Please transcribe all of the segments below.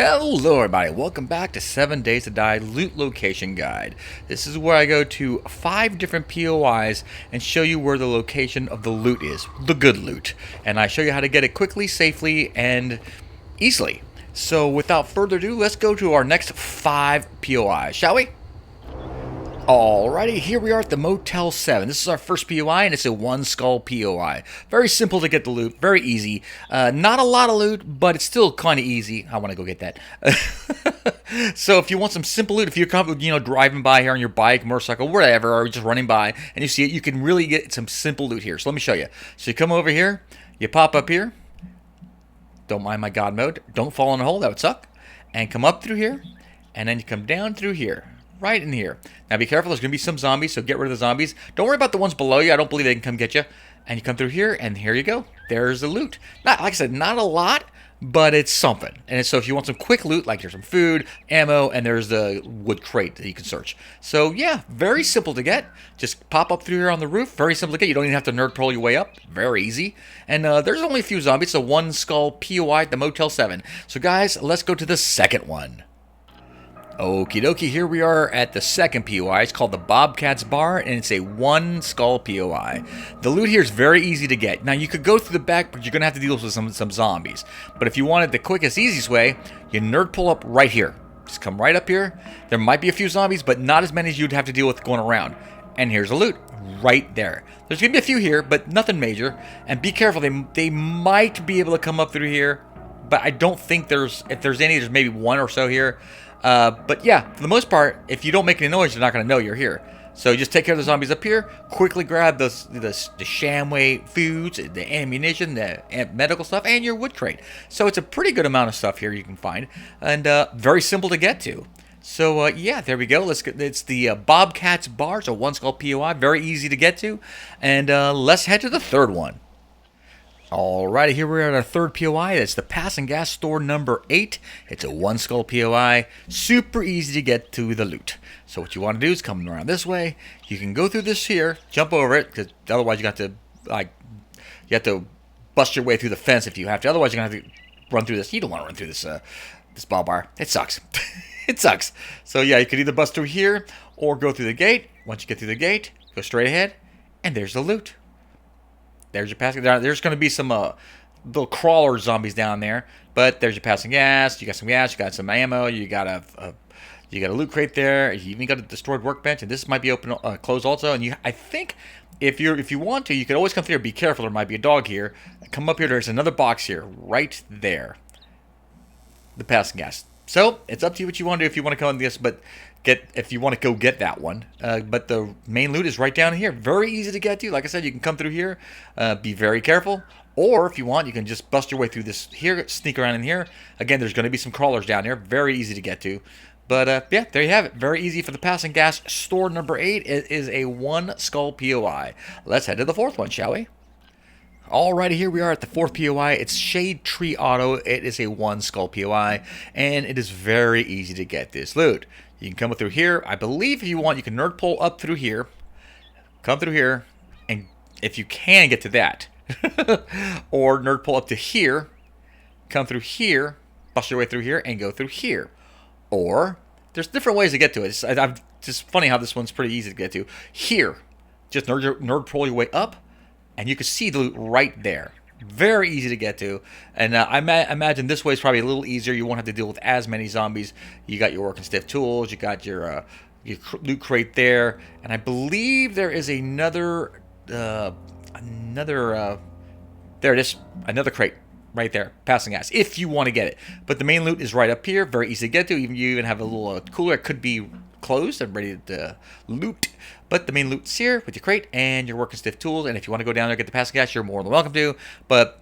Hello everybody, welcome back to 7 Days to Die Loot Location Guide. This is where I go to 5 different POIs and show you where the location of the loot is, the good loot. And I show you how to get it quickly, safely, and easily. So without further ado, let's go to our next 5 POIs, shall we? Alrighty, here we are at the Motel 7. This is our first POI, and it's a 1 skull POI. Very simple to get the loot, very easy. Not a lot of loot, but it's still kind of easy. I want to go get that. So if you want some simple loot, if you're driving by here on your bike, motorcycle, whatever, or just running by, and you see it, you can really get some simple loot here. So let me show you. So you come over here, you pop up here. Don't mind my God mode. Don't fall in a hole, that would suck. And come up through here, and then you come down through here. Right in here. Now be careful, there's going to be some zombies, so get rid of the zombies. Don't worry about the ones below you, I don't believe they can come get you. And you come through here, and here you go. There's the loot. Not, like I said, not a lot, but it's something. And so if you want some quick loot, like there's some food, ammo, and there's the wood crate that you can search. So yeah, very simple to get. Just pop up through here on the roof. Very simple to get. You don't even have to nerd pearl your way up. Very easy. And there's only a few zombies, so 1 skull POI at the Motel 7. So guys, let's go to the second one. Okie dokie, here we are at the second POI. It's called the Bobcats Bar, and it's a 1 skull POI. The loot here is very easy to get. Now, you could go through the back, but you're going to have to deal with some zombies. But if you wanted the quickest, easiest way, you nerd pull up right here. Just come right up here. There might be a few zombies, but not as many as you'd have to deal with going around. And here's the loot right there. There's going to be a few here, but nothing major. And be careful, they might be able to come up through here, but I don't think if there's any, there's maybe 1 or so here. But yeah, for the most part, if you don't make any noise, they're not going to know you're here. So just take care of the zombies up here, quickly grab the Shamway foods, the ammunition, the medical stuff, and your wood crate. So it's a pretty good amount of stuff here you can find, and very simple to get to. So yeah, there we go. It's the Bobcats Bar. It's a 1 skull POI, very easy to get to. And let's head to the third one. Alrighty, here we are at our third POI. It's the Pass and Gas store number 8. It's a 1 skull POI. Super easy to get to the loot. So what you want to do is come around this way. You can go through this here, jump over it, because otherwise you have to bust your way through the fence if you have to. Otherwise you're gonna have to run through this. You don't want to run through this ball bar. It sucks. It sucks. So yeah, you could either bust through here or go through the gate. Once you get through the gate, go straight ahead, and there's the loot. There's your passing. There's going to be some little crawler zombies down there, but there's your passing gas. You got some gas. You got some ammo. You got a loot crate there. You even got a destroyed workbench, and this might be open, closed also. And I think if you want to, you can always come through. Be careful. There might be a dog here. Come up here. There's another box here, right there. The passing gas. So it's up to you what you want to do. If you want to come on this, but if you want to go get that one. But the main loot is right down here. Very easy to get to. Like I said, you can come through here. Be very careful. Or if you want, you can just bust your way through this here. Sneak around in here. Again, there's going to be some crawlers down here. Very easy to get to. But yeah, there you have it. Very easy for the Pass and Gas store number 8. It is a 1 skull POI. Let's head to the fourth one, shall we? Alrighty, here we are at the fourth POI. It's Shade Tree Auto. It is a 1 skull POI, and it is very easy to get this loot. You can come through here. I believe if you want, you can nerd pull up through here, come through here, and if you can get to that, or nerd pull up to here, come through here, bust your way through here, and go through here. Or there's different ways to get to it. It's just funny how this one's pretty easy to get to. Here, just nerd pull your way up, and you can see the loot right there. Very easy to get to. And I imagine this way is probably a little easier. You won't have to deal with as many zombies. You got your working stiff tools. You got your loot crate there. And I believe there is another there it is. Another crate right there. Passing gas. If you want to get it. But the main loot is right up here. Very easy to get to. You even have a little cooler. It could be closed and ready to loot. But the main loot's here with your crate and your working stiff tools. And if you want to go down there and get the passing gas, you're more than welcome to. But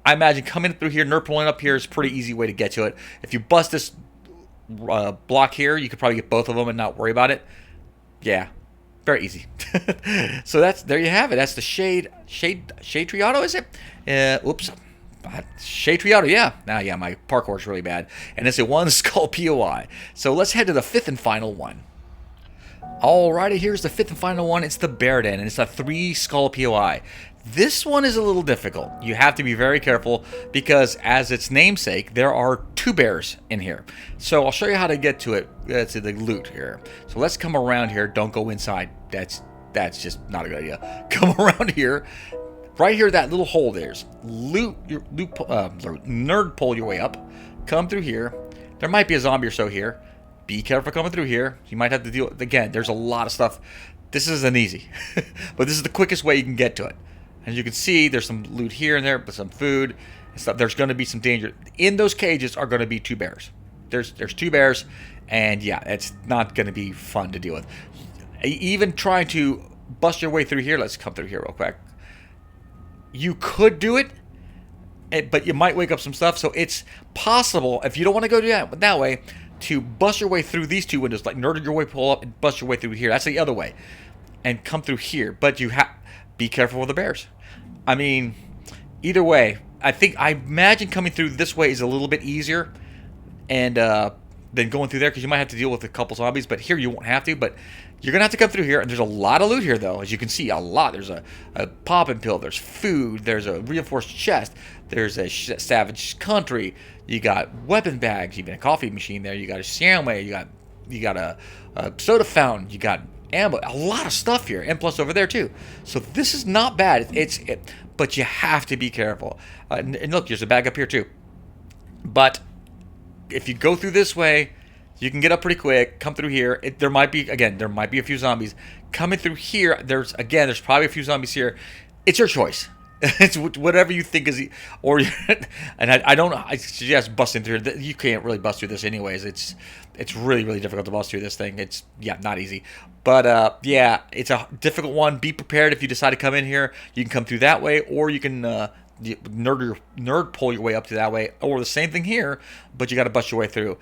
I imagine coming through here, nerd pulling up here is a pretty easy way to get to it. If you bust this block here, you could probably get both of them and not worry about it. Yeah, very easy. So there you have it. That's the Shade Tree Auto, is it? Oops. Shade Tree Auto, yeah. Yeah, my parkour is really bad. And it's a 1 skull POI. So let's head to the fifth and final one. Alrighty, here's the fifth and final one. It's the Bear Den, and it's a 3 skull POI. This one is a little difficult. You have to be very careful because, as its namesake, there are two bears in here. So I'll show you how to get to it, to the loot here. So let's come around here. Don't go inside. That's just not a good idea. Come around here. Right here, that little hole there's nerd pull your way up. Come through here. There might be a zombie or so here. Be careful coming through here. You might have to deal, again, there's a lot of stuff. This isn't easy, but this is the quickest way you can get to it. As you can see, there's some loot here and there, but some food and stuff. There's going to be some danger. In those cages are going to be two bears. There's two bears, and yeah, it's not going to be fun to deal with. Even trying to bust your way through here. Let's come through here real quick. You could do it, but you might wake up some stuff. So it's possible, if you don't want to go that way, to bust your way through these two windows, like nerd your way, pull up, and bust your way through here. That's the other way, and come through here. But you have be careful with the bears. I mean, either way, I imagine coming through this way is a little bit easier, and than going through there, because you might have to deal with a couple zombies. But here you won't have to. But you're gonna have to come through here, and there's a lot of loot here, though. As you can see, a lot. There's a poppin' pill. There's food. There's a reinforced chest. There's a savage country. You got weapon bags. Even a coffee machine there. You got a sandwich. You got a soda fountain. You got ammo. A lot of stuff here, and plus over there too. So this is not bad. But you have to be careful. And look, there's a bag up here too. But if you go through this way, you can get up pretty quick. Come through here. There might be a few zombies coming through here. There's probably a few zombies here. It's your choice. It's whatever you think is, and I suggest busting through. You can't really bust through this anyways. It's really, really difficult to bust through this thing. It's not easy, but yeah, it's a difficult one. Be prepared if you decide to come in here. You can come through that way, or you can nerd pull your way up to that way, or the same thing here, but you got to bust your way through.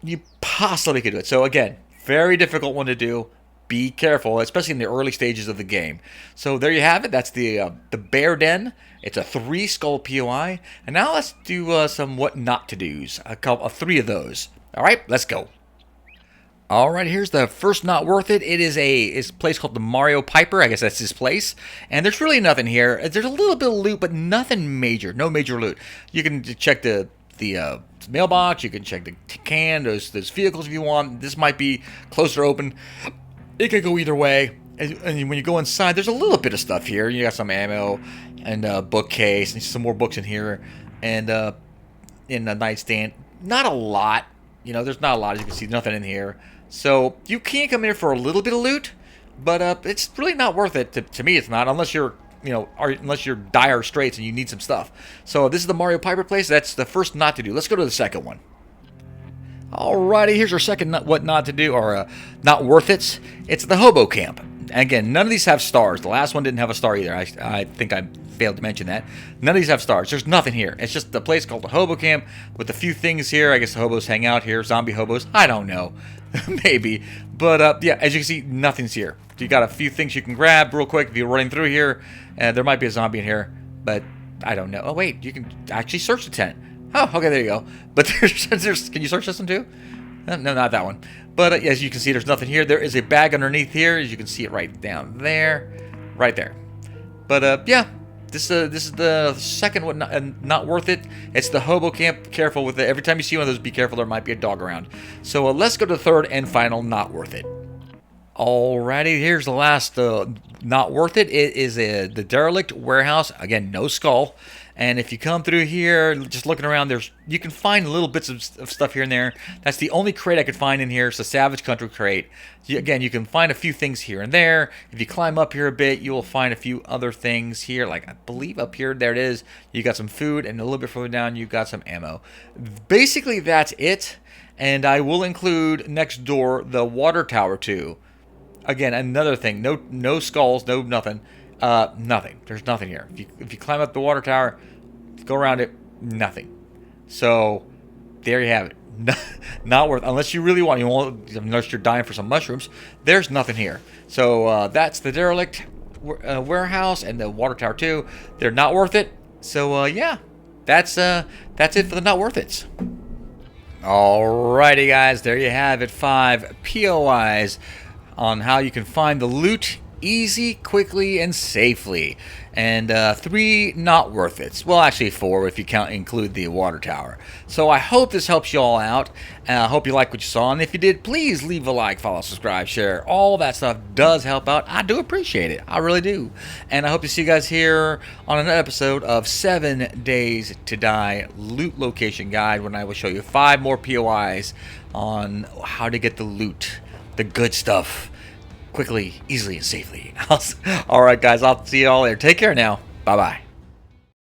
You possibly could do it. So again, very difficult one to do. Be careful, especially in the early stages of the game. So there you have it. That's the Bear Den. It's a 3-skull POI. And now let's do some what not to do's. Three of those. All right, let's go. All right, here's the first not worth it. It's a place called the Mario Piper. I guess that's his place. And there's really nothing here. There's a little bit of loot, but nothing major. No major loot. You can check the mailbox. You can check the can. Those vehicles if you want. This might be closer open. It could go either way, and when you go inside, there's a little bit of stuff here. You got some ammo and a bookcase and some more books in here, and in the nightstand. Not a lot, there's not a lot. As you can see, nothing in here. So you can come in here for a little bit of loot, but it's really not worth it. To me, it's not, unless you're unless you're dire straits and you need some stuff. So this is the Mario Piper place. That's the first not to do. Let's go to the second one. Alrighty, here's our second what not to do, or not worth it. It's the Hobo Camp. Again, none of these have stars. The last one didn't have a star either. I think I failed to mention that. None of these have stars. There's nothing here. It's just a place called the Hobo Camp with a few things here. I guess the hobos hang out here. Zombie hobos. I don't know. Maybe. But yeah, as you can see, nothing's here. You got a few things you can grab real quick if you're running through here. There might be a zombie in here, but I don't know. Oh, wait. You can actually search the tent. Oh, okay, there you go. But there's can you search this one too? No, not that one. But as you can see, there's nothing here. There is a bag underneath here. As you can see it right down there. Right there. But yeah, this is the second one not worth it. It's the Hobo Camp. Careful with it. Every time you see one of those, be careful. There might be a dog around. So let's go to the third and final not worth it. Alrighty, here's the last not worth it. It is the Derelict warehouse. Again, no skull. And if you come through here, just looking around, you can find little bits of stuff here and there. That's the only crate I could find in here. It's a Savage Country crate. Again, you can find a few things here and there. If you climb up here a bit, you will find a few other things here. Like, I believe up here, there it is. You got some food, and a little bit further down, you got some ammo. Basically, that's it. And I will include next door the water tower too. Again, another thing. No skulls, no nothing. Nothing. There's nothing here. If you climb up the water tower, go around it, nothing. So there you have it. Not worth, unless you really want. Unless you're dying for some mushrooms. There's nothing here. So that's the Derelict warehouse and the water tower too. They're not worth it. So yeah, that's it for the not worth it's. Alrighty, guys, there you have it. 5 POIs on how you can find the loot easy, quickly, and safely. And 3 not worth it. Well, actually 4 if you include the water tower. So I hope this helps you all out. I hope you like what you saw. And if you did, please leave a like, follow, subscribe, share. All that stuff does help out. I do appreciate it. I really do. And I hope to see you guys here on another episode of 7 Days to Die Loot Location Guide, when I will show you 5 more POIs on how to get the loot, the good stuff, quickly, easily, and safely. All right, guys, I'll see you all later. Take care now. Bye-bye.